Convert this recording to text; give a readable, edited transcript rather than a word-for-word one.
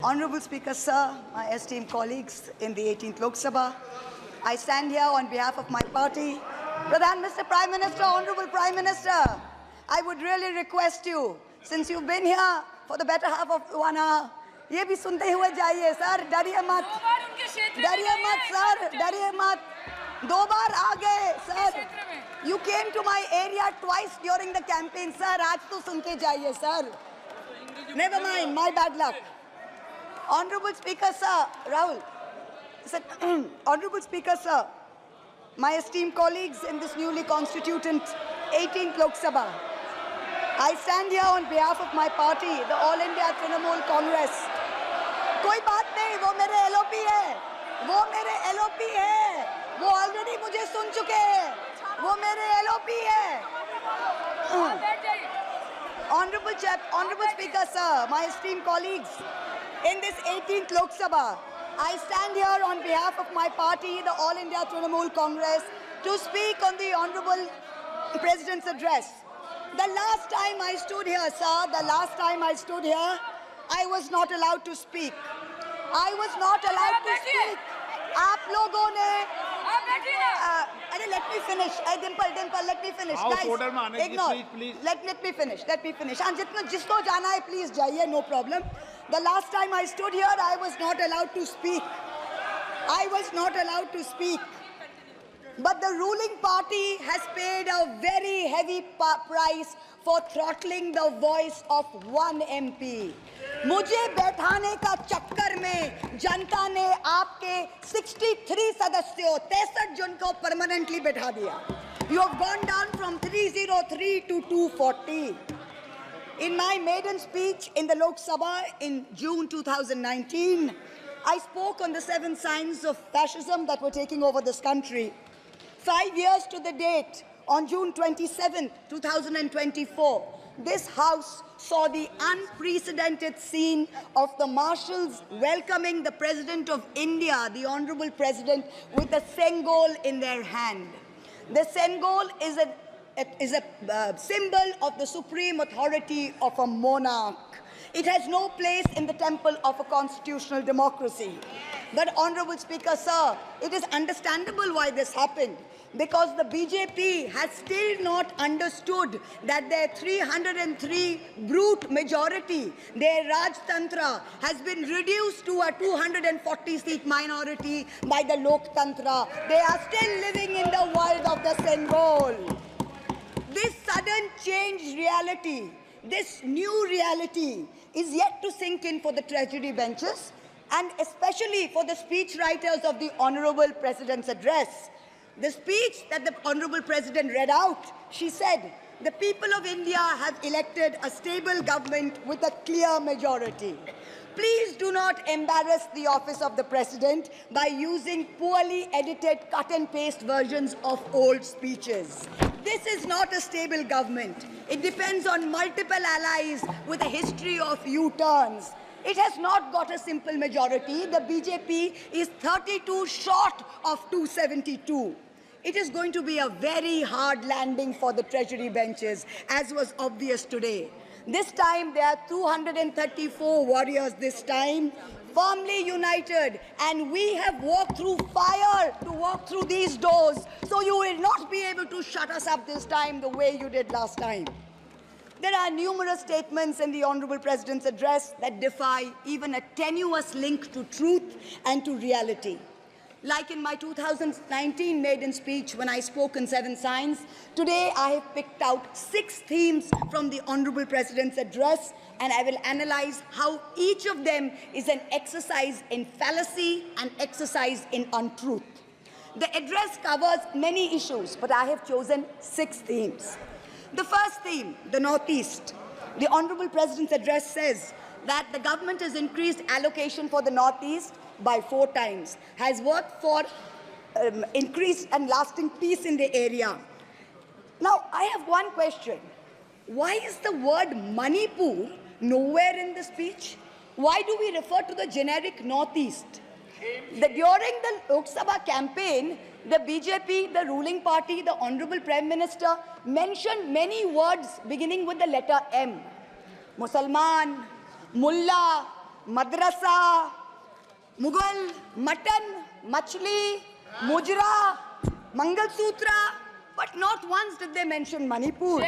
Honorable Speaker, sir, my esteemed colleagues in the 18th Lok Sabha, I stand here on behalf of my party. Mr. Prime Minister, Honorable Prime Minister, I would really request you, since you've been here for the better half of 1 hour, ये भी सुनते हुए जाइए sir, डरिए मत sir, डरिए मत, 2 बार आ गए sir. You came to my area twice during the campaign, sir. आज तो सुन के जाइए sir. Never mind, my bad luck. Honorable Speaker, sir, Rahul. Honorable Speaker, sir, my esteemed colleagues in this newly constituted 18th Lok Sabha, I stand here on behalf of my party, the All India Trinamool Congress. कोई बात नहीं, वो मेरे LOP है, वो already मुझे सुन चुके हैं, वो मेरे LOP है. Honorable Speaker, sir, my esteemed colleagues, in this 18th Lok Sabha, I stand here on behalf of my party, the All India Trinamool Congress, to speak on the Honorable President's address. The last time I stood here, sir, I was not allowed to speak. आप लोगों ने अरे let me finish. Dimple, let me finish. House Guys, order में आने ignore. please. Let me finish. हाँ, जिसको जाना है, please जाइए, no problem. The last time I stood here, I was not allowed to speak. But the ruling party has paid a very heavy price for throttling the voice of one MP. मुझे बैठाने का चक्कर में जनता ने आपके 63 सदस्यों 63 जन को परमानेंटली बैठा दिया. You have gone down from 303 to 240. In my maiden speech in the Lok Sabha in June 2019, I spoke on the 7 signs of fascism that were taking over this country. 5 years to the date, on June 27, 2024, this House saw the unprecedented scene of the marshals welcoming the President of India, the Honorable President, with a Sengol in their hand. The Sengol is a symbol of the supreme authority of a monarch. It has no place in the temple of a constitutional democracy. But, Honorable Speaker, sir, it is understandable why this happened, because the BJP has still not understood that their 303 brute majority, their Rajtantra, has been reduced to a 240-seat minority by the Loktantra. They are still living in the world of the Sengol. This sudden changed reality, this new reality, is yet to sink in for the treasury benches, and especially for the speechwriters of the Honorable President's address. The speech that the Honorable President read out, she said, the people of India have elected a stable government with a clear majority. Please do not embarrass the office of the President by using poorly edited cut and paste versions of old speeches. This is not a stable government. It depends on multiple allies with a history of U-turns. It has not got a simple majority. The BJP is 32 short of 272. It is going to be a very hard landing for the treasury benches, as was obvious today. This time, there are 234 warriors this time, firmly united, and we have walked through fire to walk through these doors, so you will not be able to shut us up this time the way you did last time. There are numerous statements in the Honorable President's address that defy even a tenuous link to truth and to reality. Like in my 2019 maiden speech when I spoke in 7 signs, today I have picked out 6 themes from the Honorable President's address, and I will analyze how each of them is an exercise in fallacy and exercise in untruth. The address covers many issues, but I have chosen 6 themes. The first theme, the Northeast. The Honorable President's address says that the government has increased allocation for the Northeast by 4 times, has worked for increased and lasting peace in the area. Now, I have one question. Why is the word Manipur nowhere in the speech? Why do we refer to the generic Northeast? During the Lok Sabha campaign, the BJP, the ruling party, the Honorable Prime Minister mentioned many words beginning with the letter M. Musalman, Mullah, madrasa, Mughal, mutton, machli, mujra, Mangal Sutra, but not once did they mention Manipur.